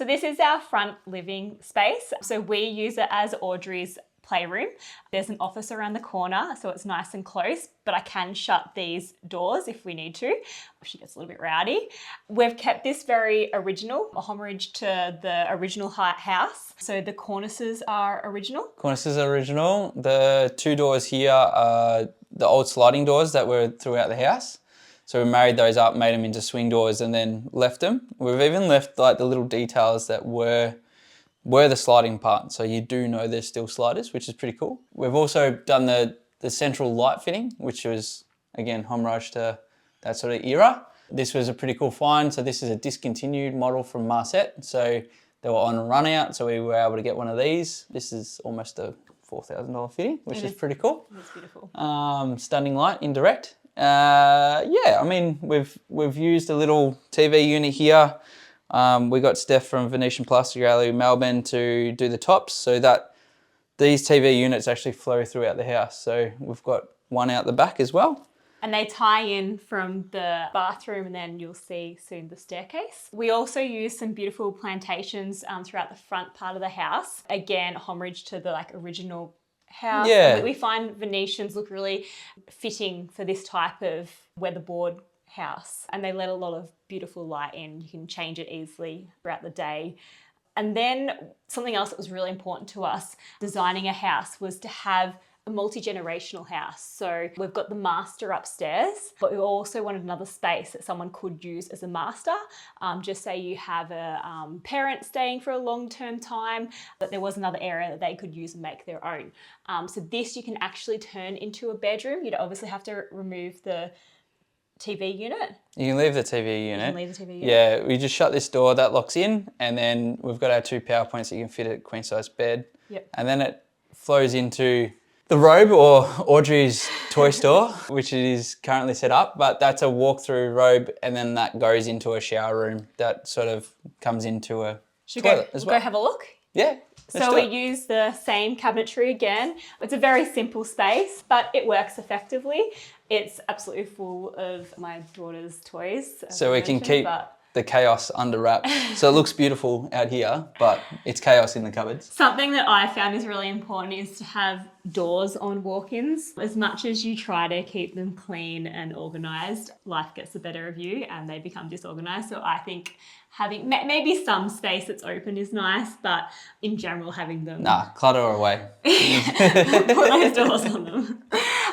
So this is our front living space. So we use it as Audrey's playroom. There's an office around the corner, so it's nice and close, but I can shut these doors if we need to, if she gets a little bit rowdy. We've kept this very original, a homage to the original house. So the cornices are original. Cornices are original. The 2 doors here are the old sliding doors that were throughout the house. So we married those up, made them into swing doors and then left them. We've even left like the little details that were the sliding part. So you do know there's still sliders, which is pretty cool. We've also done the central light fitting, which was, again, homage to that sort of era. This was a pretty cool find. So this is a discontinued model from Marset. So they were on a run out, so we were able to get one of these. This is almost a $4,000 fitting, which is pretty cool. It's beautiful. Stunning light, indirect. Yeah, I mean, we've used a little TV unit here. We got Steph from Venetian Plastic Gallery, Melbourne, to do the tops so that these TV units actually flow throughout the house. So we've got one out the back as well. And they tie in from the bathroom, and then you'll see soon the staircase. We also use some beautiful plantations throughout the front part of the house. Again, homage to the original house. Yeah. And we find Venetians look really fitting for this type of weatherboard house, and they let a lot of beautiful light in. You can change it easily throughout the day. And then something else that was really important to us designing a house was to have a multi-generational house. So we've got the master upstairs, but we also wanted another space that someone could use as a master. Just say you have a parent staying for a long-term time, but there was another area that they could use and make their own. So this you can actually turn into a bedroom. You'd obviously have to remove the TV unit. You can leave the TV unit. You can leave the TV unit. Yeah, we just shut this door, that locks in, and then we've got our 2 power points that you can fit a queen size bed. Yep. And then it flows into the Robe, or Audrey's toy store, which it is currently set up, but that's a walk-through robe, and then that goes into a shower room that sort of comes into a toilet as well. Go have a look? Yeah. So we use the same cabinetry again. It's a very simple space, but it works effectively. It's absolutely full of my daughter's toys. So we can keep the chaos under wraps. So it looks beautiful out here, but it's chaos in the cupboards. Something that I found is really important is to have doors on walk-ins. As much as you try to keep them clean and organised, life gets the better of you and they become disorganised. So I think having maybe some space that's open is nice, but in general having them... Nah, clutter away. Put those doors on them.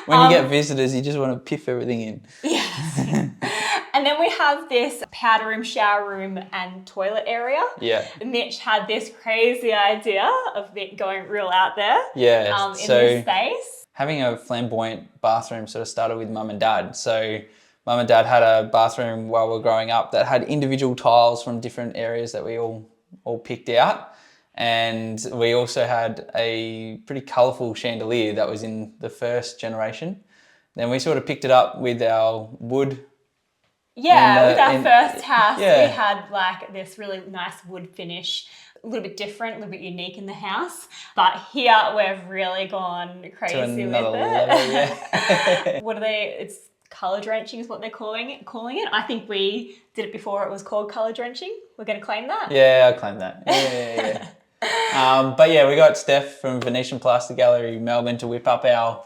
When you get visitors, you just want to piff everything in. Yes. And then we have this powder room, shower room and toilet area. Yeah. Mitch had this crazy idea of it going real out there. Yeah. In this space. Having a flamboyant bathroom sort of started with mum and dad. So mum and dad had a bathroom while we were growing up that had individual tiles from different areas that we all picked out. And we also had a pretty colourful chandelier that was in the first generation. Then we sort of picked it up with our wood. Yeah, with our first house, we had like this really nice wood finish, a little bit different, a little bit unique in the house. But here we've really gone crazy with it. Level, yeah. What are they? It's colour drenching is what they're calling it. I think we did it before it was called colour drenching. We're going to claim that. Yeah, I claim that. Yeah. But yeah, we got Steph from Venetian Plastic Gallery, Melbourne, to whip up our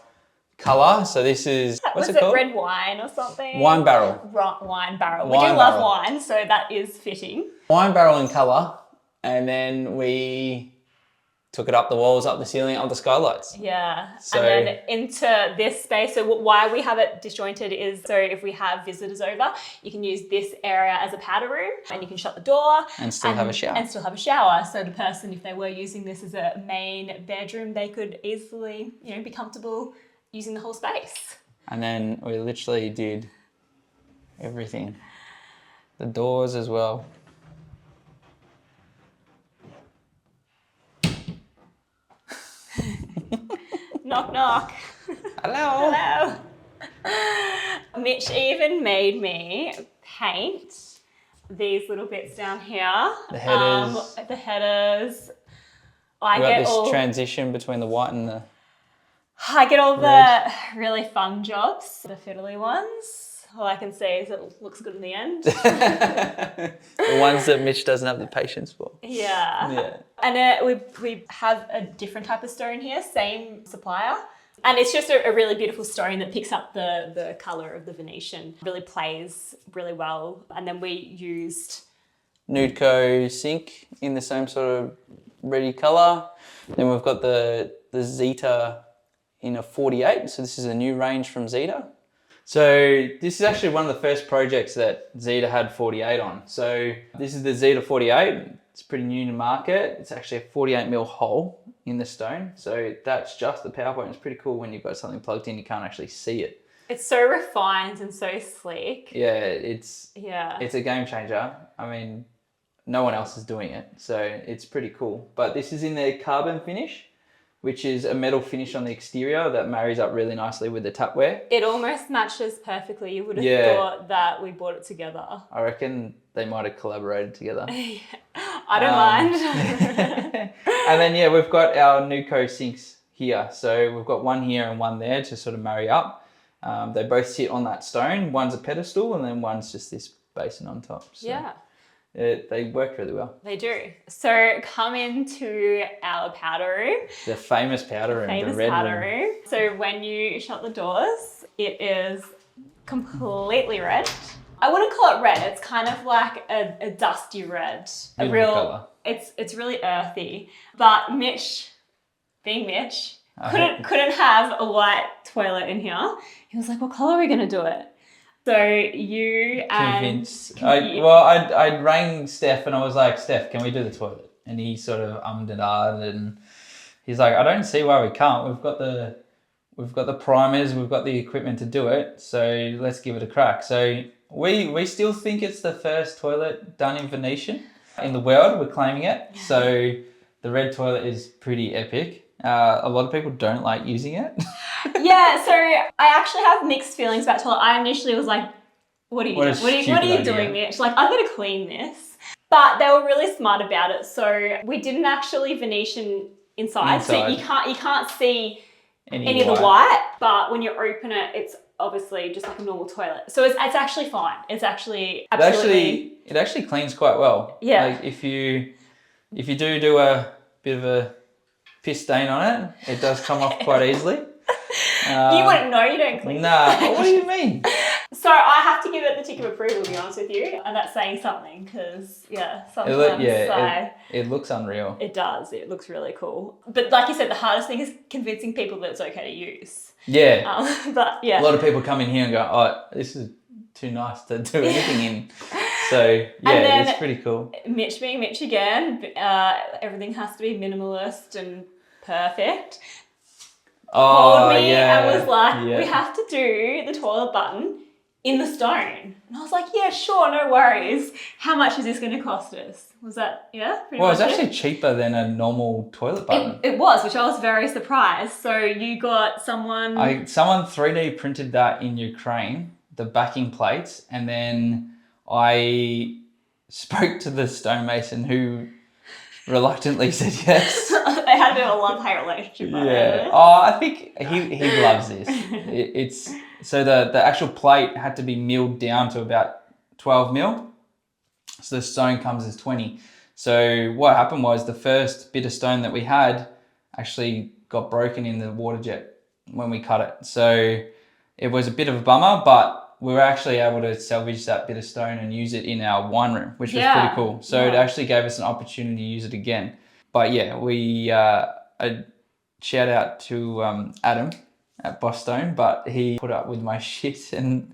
colour. So this is, what's it called? Red wine or something? Wine barrel. Wine barrel. We do love wine, so that is fitting. Wine barrel in colour, and then we took it up the walls, up the ceiling, up the skylights. Yeah, so, and then into this space. So why we have it disjointed is so if we have visitors over, you can use this area as a powder room and you can shut the door. And still have a shower. And still have a shower. So the person, if they were using this as a main bedroom, they could easily, be comfortable using the whole space. And then we literally did everything. The doors as well. Knock, knock. Hello. Hello. Mitch even made me paint these little bits down here. The headers. The headers. I got this transition between the white and the I get all the really fun jobs, the fiddly ones. All I can say is it looks good in the end. The ones that Mitch doesn't have the patience for. Yeah. And we have a different type of stone here, same supplier. And it's just a really beautiful stone that picks up the colour of the Venetian. Really plays really well. And then we used Nudeco sink in the same sort of ready colour. Then we've got the Zeta in a 48. So this is a new range from Zeta. So this is actually one of the first projects that Zeta had 48 on. So this is the Zeta 48. It's pretty new to market. It's actually a 48mm hole in the stone. So that's just the power point. It's pretty cool when you've got something plugged in, you can't actually see it. It's so refined and so sleek. Yeah, it's a game changer. I mean, no one else is doing it. So it's pretty cool. But this is in the carbon finish, which is a metal finish on the exterior that marries up really nicely with the tapware. It almost matches perfectly. You would have thought that we bought it together. I reckon they might have collaborated together. I don't mind. And then, we've got our Nudeco sinks here. So we've got one here and one there to sort of marry up. They both sit on that stone. One's a pedestal and then one's just this basin on top. So yeah. They work really well. They do. So come into our powder room. The famous powder room, the red powder room. So when you shut the doors, it is completely red. I wouldn't call it red. It's kind of like a dusty red. Beautiful colour. It's really earthy. But Mitch, being Mitch, couldn't have a white toilet in here. He was like, what colour are we gonna do it? So you convinced. I rang Steph and I was like, Steph, can we do the toilet? And he sort of ummed and ahed and he's like, I don't see why we can't. We've got the primers, we've got the equipment to do it. So let's give it a crack. So we still think it's the first toilet done in Venetian in the world. We're claiming it. So the red toilet is pretty epic. A lot of people don't like using it. Yeah, so I actually have mixed feelings about toilet. I initially was like, what are you doing, Mitch? Like, I'm going to clean this. But they were really smart about it. So we didn't actually Venetian inside. So you can't see any of the white. But when you open it, it's obviously just like a normal toilet. So it's actually fine. It's actually absolutely... It actually cleans quite well. Yeah. Like if you do a bit of a piss stain on it, it does come off quite easily. You wouldn't know, you don't clean. Nah, what do you mean? So I have to give it the tick of approval, to be honest with you. And that's saying something because, sometimes it looks unreal. It does. It looks really cool. But like you said, the hardest thing is convincing people that it's okay to use. Yeah. But yeah. A lot of people come in here and go, oh, this is too nice to do anything in. So yeah, it's pretty cool. Mitch being Mitch again, everything has to be minimalist and perfect. Called me and was like, we have to do the toilet button in the stone. And I was like, yeah, sure, no worries. How much is this going to cost us? Was that, Well, it's actually cheaper than a normal toilet button. It was, which I was very surprised. So you got someone 3D printed that in Ukraine, the backing plates, and then I spoke to the stonemason who reluctantly said yes. They had a bit of a love-hate relationship. Yeah. Oh, I think he loves this. It's so the actual plate had to be milled down to about 12 mil. So the stone comes as 20. So what happened was the first bit of stone that we had actually got broken in the water jet when we cut it. So it was a bit of a bummer, but we were actually able to salvage that bit of stone and use it in our wine room, which was pretty cool. So it actually gave us an opportunity to use it again. But yeah, we a shout out to Adam at Boston, but he put up with my shit and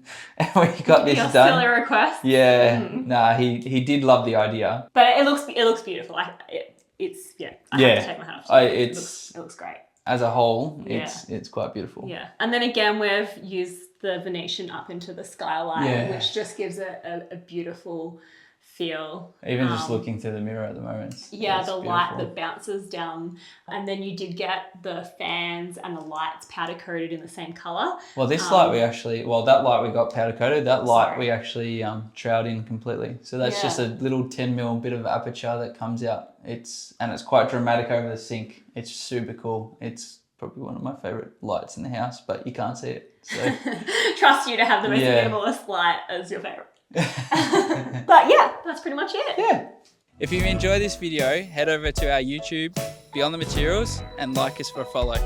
we got this done. Silly request. Yeah, he did love the idea. But it looks beautiful. I have to take my hat off. It looks great. As a whole, it's quite beautiful. Yeah, and then again, we've used the Venetian up into the skyline, which just gives it a beautiful feel. Even just looking through the mirror at the moment. The light that bounces down. And then you did get the fans and the lights powder coated in the same colour. Well, this light that light we got powder coated, that light we actually trowed in completely. So that's just a little 10mm bit of aperture that comes out. It's quite dramatic over the sink. It's super cool. It's probably one of my favourite lights in the house, but you can't see it. So Trust you to have the most Yeah. minimalist light as your favourite. But yeah, that's pretty much it. yeah. If you enjoy this video, head over to our YouTube, Beyond the Materials, and like us for a follow.